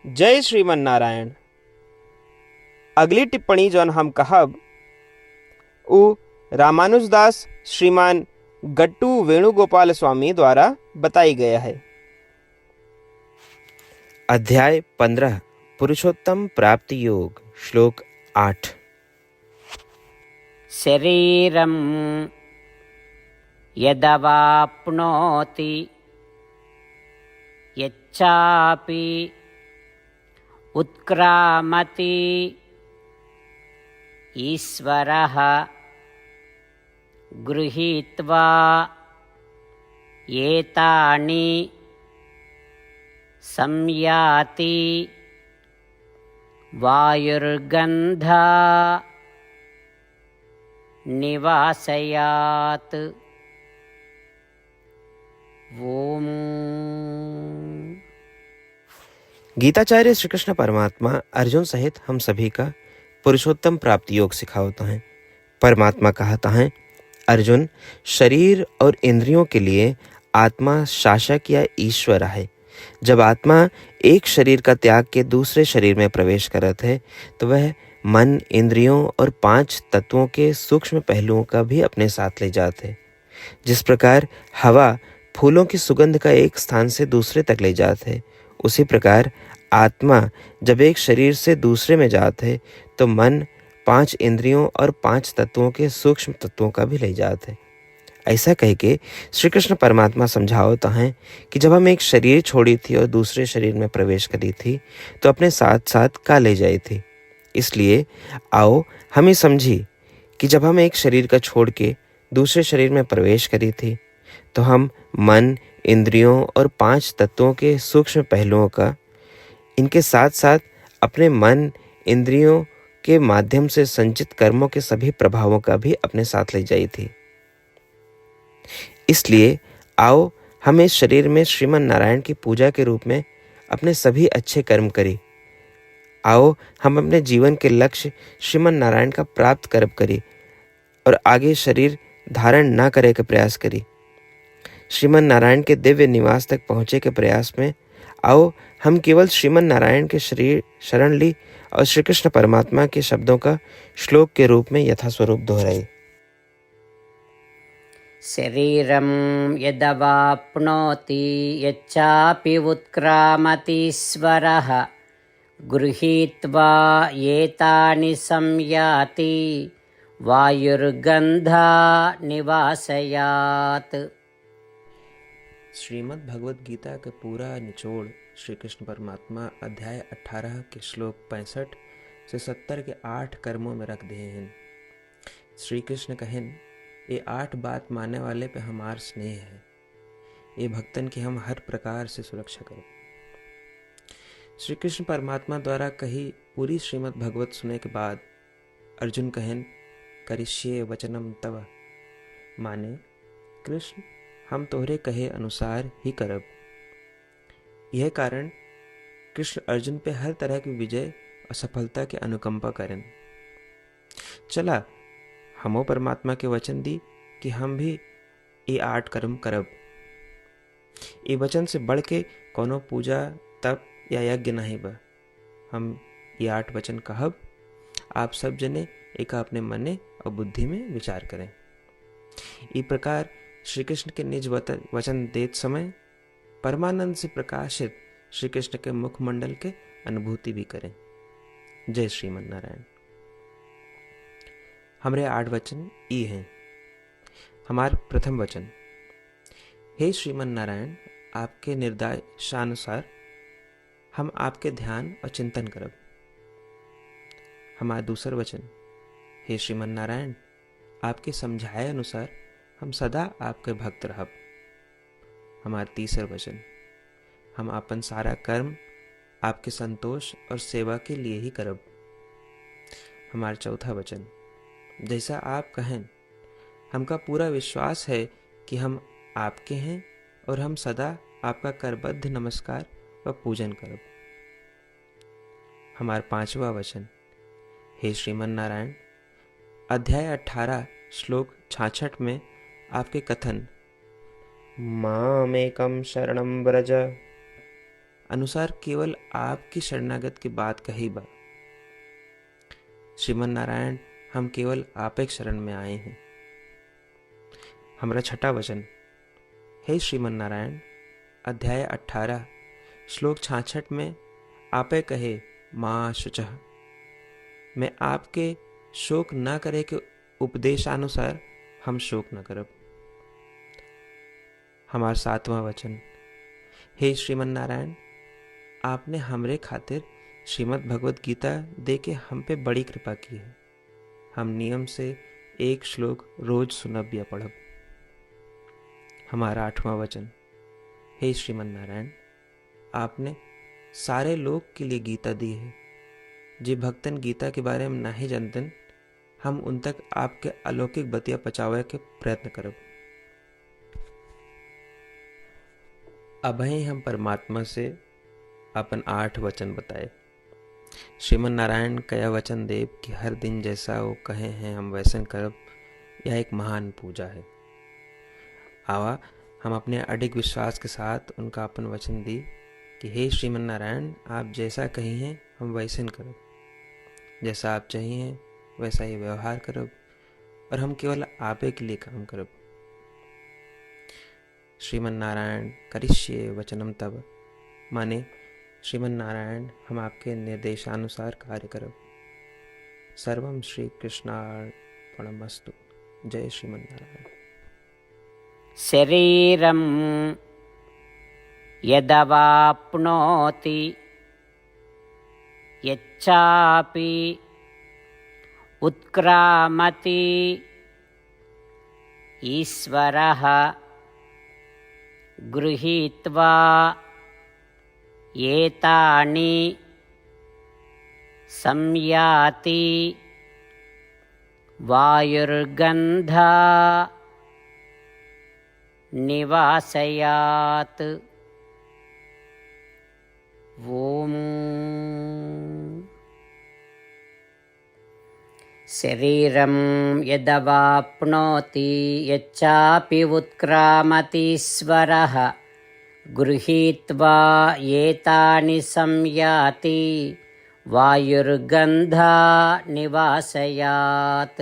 जय श्रीमन नारायण। अगली टिप्पणी जौन हम कहब उ रामानुजदास श्रीमान गट्टू वेणुगोपाल स्वामी द्वारा बताई गया है। अध्याय 15 पुरुषोत्तम प्राप्ति योग श्लोक 8। शरीरं यदवाप्नोति यच्चापि उत्क्रामति ईश्वरः गृहीत्वा एतानि संयाति वायुर्गन्धा निवासयात्। ओम। गीताचार्य श्री कृष्ण परमात्मा अर्जुन सहित हम सभी का पुरुषोत्तम प्राप्ति योग सिखावता है। परमात्मा कहता है, अर्जुन, शरीर और इंद्रियों के लिए आत्मा शासक या ईश्वर है। जब आत्मा एक शरीर का त्याग के दूसरे शरीर में प्रवेश करत है तो वह मन, इंद्रियों और 5 तत्वों के सूक्ष्म पहलुओं का भी अपने साथ ले जाते। जिस प्रकार हवा फूलों की सुगंध का एक स्थान से दूसरे तक ले जाते, उसी प्रकार आत्मा जब एक शरीर से दूसरे में जाते तो मन 5 इंद्रियों और 5 तत्वों के सूक्ष्म तत्वों का भी ले जाते। ऐसा कह के श्री कृष्ण परमात्मा समझावता है कि जब हम एक शरीर छोड़ी थी और दूसरे शरीर में प्रवेश करी थी तो अपने साथ साथ का ले जाई थी। इसलिए आओ हम ये समझी कि जब हम एक शरीर का छोड़ के दूसरे शरीर में प्रवेश करी थी तो हम मन, इंद्रियों और 5 तत्वों के सूक्ष्म पहलुओं का, इनके साथ साथ अपने मन, इंद्रियों के माध्यम से संचित कर्मों के सभी प्रभावों का भी अपने साथ ले जाई थी। इसलिए आओ हम इस शरीर में श्रीमन नारायण की पूजा के रूप में अपने सभी अच्छे कर्म करें। आओ हम अपने जीवन के लक्ष्य श्रीमन नारायण का प्राप्त करब करें और आगे शरीर धारण ना करे का प्रयास करें। श्रीमन नारायण के दिव्य निवास तक पहुँचे के प्रयास में आओ हम केवल श्रीमन नारायण के शरीर शरण ली और श्री कृष्ण परमात्मा के शब्दों का श्लोक के रूप में यथास्वरूप दोहराए। शरीरं यदवाप्नोति यच्चापि उत्क्रामतीश्वरः गृहीत्वा एतानि संयाति वायुर्गन्धा निवासयात्। श्रीमद् भगवद गीता का पूरा निचोड़ श्री कृष्ण परमात्मा अध्याय 18 के श्लोक 65 से 70 के 8 कर्मों में रख दिए हैं। श्री कृष्ण कहें, ये 8 बात मानने वाले पे हमार स्नेह है। ये भक्तन की हम हर प्रकार से सुरक्षा करें। श्री कृष्ण परमात्मा द्वारा कही पूरी श्रीमद् भगवत सुने के बाद अर्जुन कहें, करिष्ये वचनम तव, माने कृष्ण हम तोहरे कहे अनुसार ही करब। यह कारण कृष्ण अर्जुन पे हर तरह की विजय और सफलता के अनुकंपा करें। चला हमो परमात्मा के वचन दी कि हम भी ये 8 कर्म करब। ये वचन से बढ़ के कोनो पूजा, तप या यज्ञ नहीं बा। हम ये 8 वचन कहब, आप सब जने एक अपने मने और बुद्धि में विचार करें। इस प्रकार श्री कृष्ण के निज वचन देत समय परमानंद से प्रकाशित श्री कृष्ण के मुखमंडल के अनुभूति भी करें। जय श्रीमन नारायण। हमारे 8 वचन ई हैं। हमार प्रथम वचन, हे श्रीमन नारायण, आपके निर्देशानुसार हम आपके ध्यान और चिंतन करब। हमारा दूसर वचन, हे श्रीमन नारायण, आपके समझाए अनुसार हम सदा आपके भक्त रहब। हमारा तीसर वचन, हम अपन सारा कर्म आपके संतोष और सेवा के लिए ही करब। हमारा चौथा वचन, जैसा आप कहें, हमका पूरा विश्वास है कि हम आपके हैं और हम सदा आपका करबद्ध नमस्कार व पूजन करब। हमारा 5वां वचन, हे श्रीमन नारायण, अध्याय 18 श्लोक 66 में आपके कथन मामेकं शरणं व्रज, अनुसार केवल आपकी शरणागत की बात कही बा। श्रीमन नारायण, हम केवल आप एक शरण में आए हैं। हमारा छठा वचन। हे श्रीमन नारायण, अध्याय 18 श्लोक 66 में आपे कहे माँ शुचः, मैं आपके शोक न करे के उपदेशानुसार हम शोक न करब। हमार 7वां वचन। हे श्रीमन नारायण, आपने हमरे खातिर श्रीमद् भगवत गीता दे के हम पे बड़ी कृपा की है। हम नियम से एक श्लोक रोज सुनब या पढ़ब। हमारा 8वां वचन। हे श्रीमन नारायण, आपने सारे लोग के लिए गीता दी है। जे भक्तन गीता के बारे में नहीं जानतन, हम उन तक आपके अलौकिक बतिया पहुंचावे के प्रयत्न करब। अभय हम परमात्मा से अपन 8 वचन बताए। श्रीमन नारायण कया वचन देव कि हर दिन जैसा वो कहे हैं हम वैसन करब, यह एक महान पूजा है। आवा हम अपने अडिग विश्वास के साथ उनका अपन वचन दी कि हे श्रीमन नारायण, आप जैसा कही हैं हम वैसन करब, जैसा आप चाहिए वैसा ही व्यवहार करब, और हम केवल आपे के लिए काम करब। श्रीमन नारायण करिष्ये वचनम तब, माने श्रीमन नारायण हम आपके निर्देशानुसार कार्य करब। सर्वम श्री कृष्णार्पणमस्तु। जय श्रीमन नारायण। शरीरं यदवाप्नोति यच्चापि उत्क्रामति ईश्वरः गृहीत्वा एतानि संयाति वायुर्गन्धा निवासयात्। ओम। शरीरं यदवाप्नोति यच्चापि उत्क्रामतीश्वरः गृहीत्वा एतानि संयाति वायुर्गन्धा निवासयात्।